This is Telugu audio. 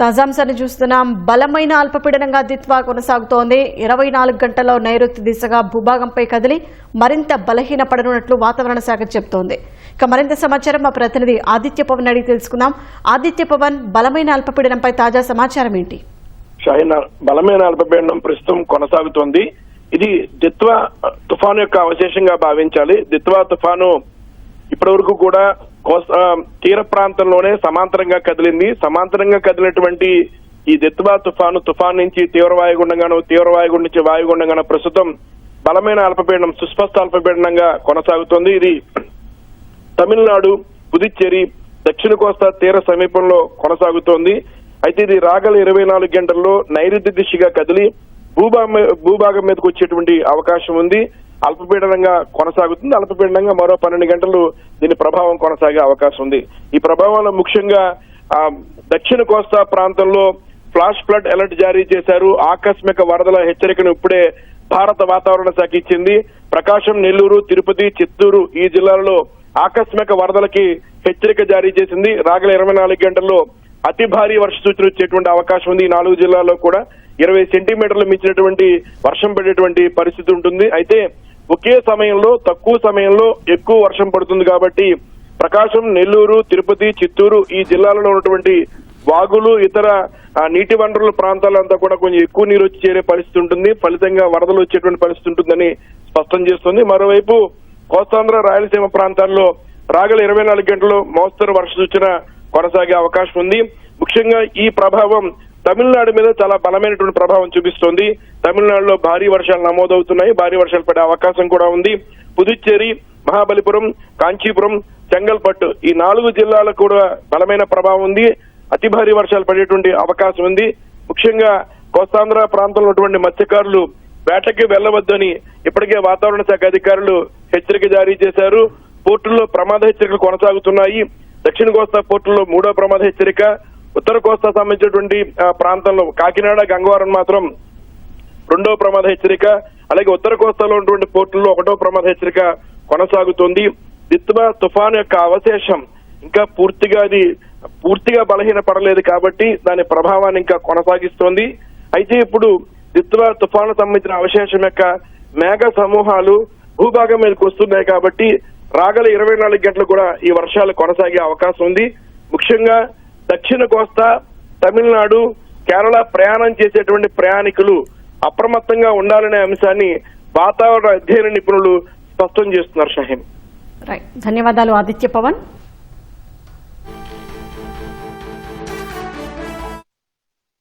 తాజాంశాన్ని చూస్తున్నాం. బలమైన అల్పపీడనంగా దిత్వా కొనసాగుతోంది. 24 గంటల్లో నైరుతి దిశగా భూభాగంపై కదిలి మరింత బలహీనపడనున్నట్లు వాతావరణ శాఖ చెబుతోంది. ఇక మరింత సమాచారం మా ప్రతినిధి ఆదిత్య పవన్ అడిగి తెలుసుకుందాం. ఆదిత్య పవన్, బలమైన అల్పపీడనంపై తాజా సమాచారం ఏంటి? షాహీన్, బలమైన అల్పపీడనం ప్రస్తుతం కొనసాగుతోంది. ఇది దిత్వా తుఫాను యొక్క అవశేషంగా భావించాలి. దిత్వా తుఫాను ఇప్పటి వరకు కూడా తీర ప్రాంతంలోనే సమాంతరంగా కదిలింది. సమాంతరంగా కదిలినటువంటి ఈ దిత్వా తుఫాను నుంచి తీవ్రవాయుగుండంగాను, తీవ్రవాయుగుండం నుంచి వాయుగుండంగాను ప్రస్తుతం బలమైన అల్పపీడనం, సుస్పష్ట అల్పపీడనంగా కొనసాగుతోంది. ఇది తమిళనాడు, పుదుచ్చేరి, దక్షిణ కోస్తా తీర సమీపంలో కొనసాగుతోంది. అయితే ఇది రాగల 24 గంటల్లో నైరుతి దిశగా కదిలి భూభాగం మీదకు వచ్చేటువంటి అవకాశం ఉంది. అల్పపీడనంగా కొనసాగుతుంది. అల్పపీడనంగా మరో 12 గంటలు దీని ప్రభావం కొనసాగే అవకాశం ఉంది. ఈ ప్రభావంలో ముఖ్యంగా దక్షిణ కోస్తా ప్రాంతంలో ఫ్లాష్ ఫ్లడ్ అలర్ట్ జారీ చేశారు. ఆకస్మిక వరదల హెచ్చరికను ఇప్పుడే భారత వాతావరణ శాఖ ఇచ్చింది. ప్రకాశం, నెల్లూరు, తిరుపతి, చిత్తూరు ఈ జిల్లాలలో ఆకస్మిక వరదలకి హెచ్చరిక జారీ చేసింది. రాగల 24 గంటల్లో అతి భారీ వర్ష సూచన వచ్చేటువంటి అవకాశం ఉంది. ఈ 4 జిల్లాల్లో కూడా 20 సెంటీమీటర్లు మించినటువంటి వర్షం పడేటువంటి పరిస్థితి ఉంటుంది. అయితే ఒకే సమయంలో తక్కువ సమయంలో ఎక్కువ వర్షం పడుతుంది కాబట్టి ప్రకాశం, నెల్లూరు, తిరుపతి, చిత్తూరు ఈ జిల్లాలలో ఉన్నటువంటి వాగులు, ఇతర నీటి వనరుల ప్రాంతాలంతా కూడా కొంచెం ఎక్కువ నీరు వచ్చి చేరే పరిస్థితి ఉంటుంది. ఫలితంగా వరదలు వచ్చేటువంటి పరిస్థితి ఉంటుందని స్పష్టం చేస్తుంది. మరోవైపు కోస్తాంధ్ర, రాయలసీమ ప్రాంతాల్లో రాగల 24 గంటల్లో మోస్తరు వర్ష సూచన కొనసాగే అవకాశం ఉంది. ముఖ్యంగా ఈ ప్రభావం తమిళనాడు మీద చాలా బలమైనటువంటి ప్రభావం చూపిస్తోంది. తమిళనాడులో భారీ వర్షాలు నమోదవుతున్నాయి. భారీ వర్షాలు పడే అవకాశం కూడా ఉంది. పుదుచ్చేరి, మహాబలిపురం, కాంచీపురం, చెంగల్పట్టు ఈ 4 జిల్లాలకు కూడా బలమైన ప్రభావం ఉంది. అతి భారీ వర్షాలు పడేటువంటి అవకాశం ఉంది. ముఖ్యంగా కోస్తాంధ్ర ప్రాంతంలో ఉన్నటువంటి మత్స్యకారులు వేటకి వెళ్లవద్దని ఇప్పటికే వాతావరణ శాఖ అధికారులు హెచ్చరిక జారీ చేశారు. పోర్టుల్లో ప్రమాద హెచ్చరికలు కొనసాగుతున్నాయి. దక్షిణ కోస్తా పోర్టుల్లో 3వ ప్రమాద హెచ్చరిక, ఉత్తర కోస్తా సంబంధించినటువంటి ప్రాంతంలో కాకినాడ, గంగవరం మాత్రం 2వ ప్రమాద హెచ్చరిక, అలాగే ఉత్తర కోస్తాలో ఉన్నటువంటి పోర్టుల్లో 1వ ప్రమాద హెచ్చరిక కొనసాగుతోంది. దిత్వా తుఫాను యొక్క అవశేషం ఇంకా పూర్తిగా బలహీన పడలేదు కాబట్టి దాని ప్రభావాన్ని ఇంకా కొనసాగిస్తోంది. అయితే ఇప్పుడు దిత్వా తుఫాను సంబంధించిన అవశేషం యొక్క మేఘ సమూహాలు భూభాగం మీదకి వస్తున్నాయి కాబట్టి రాగల 24 గంటలు కూడా ఈ వర్షాలు కొనసాగే అవకాశం ఉంది. ముఖ్యంగా దక్షిణ కోస్తా, తమిళనాడు, కేరళ ప్రయాణం చేసేటువంటి ప్రయాణికులు అప్రమత్తంగా ఉండాలనే అంశాన్ని వాతావరణ అధ్యయన నిపుణులు స్పష్టం చేస్తున్నారు. షాహీన్, ధన్యవాదాలు ఆదిత్య పవన్.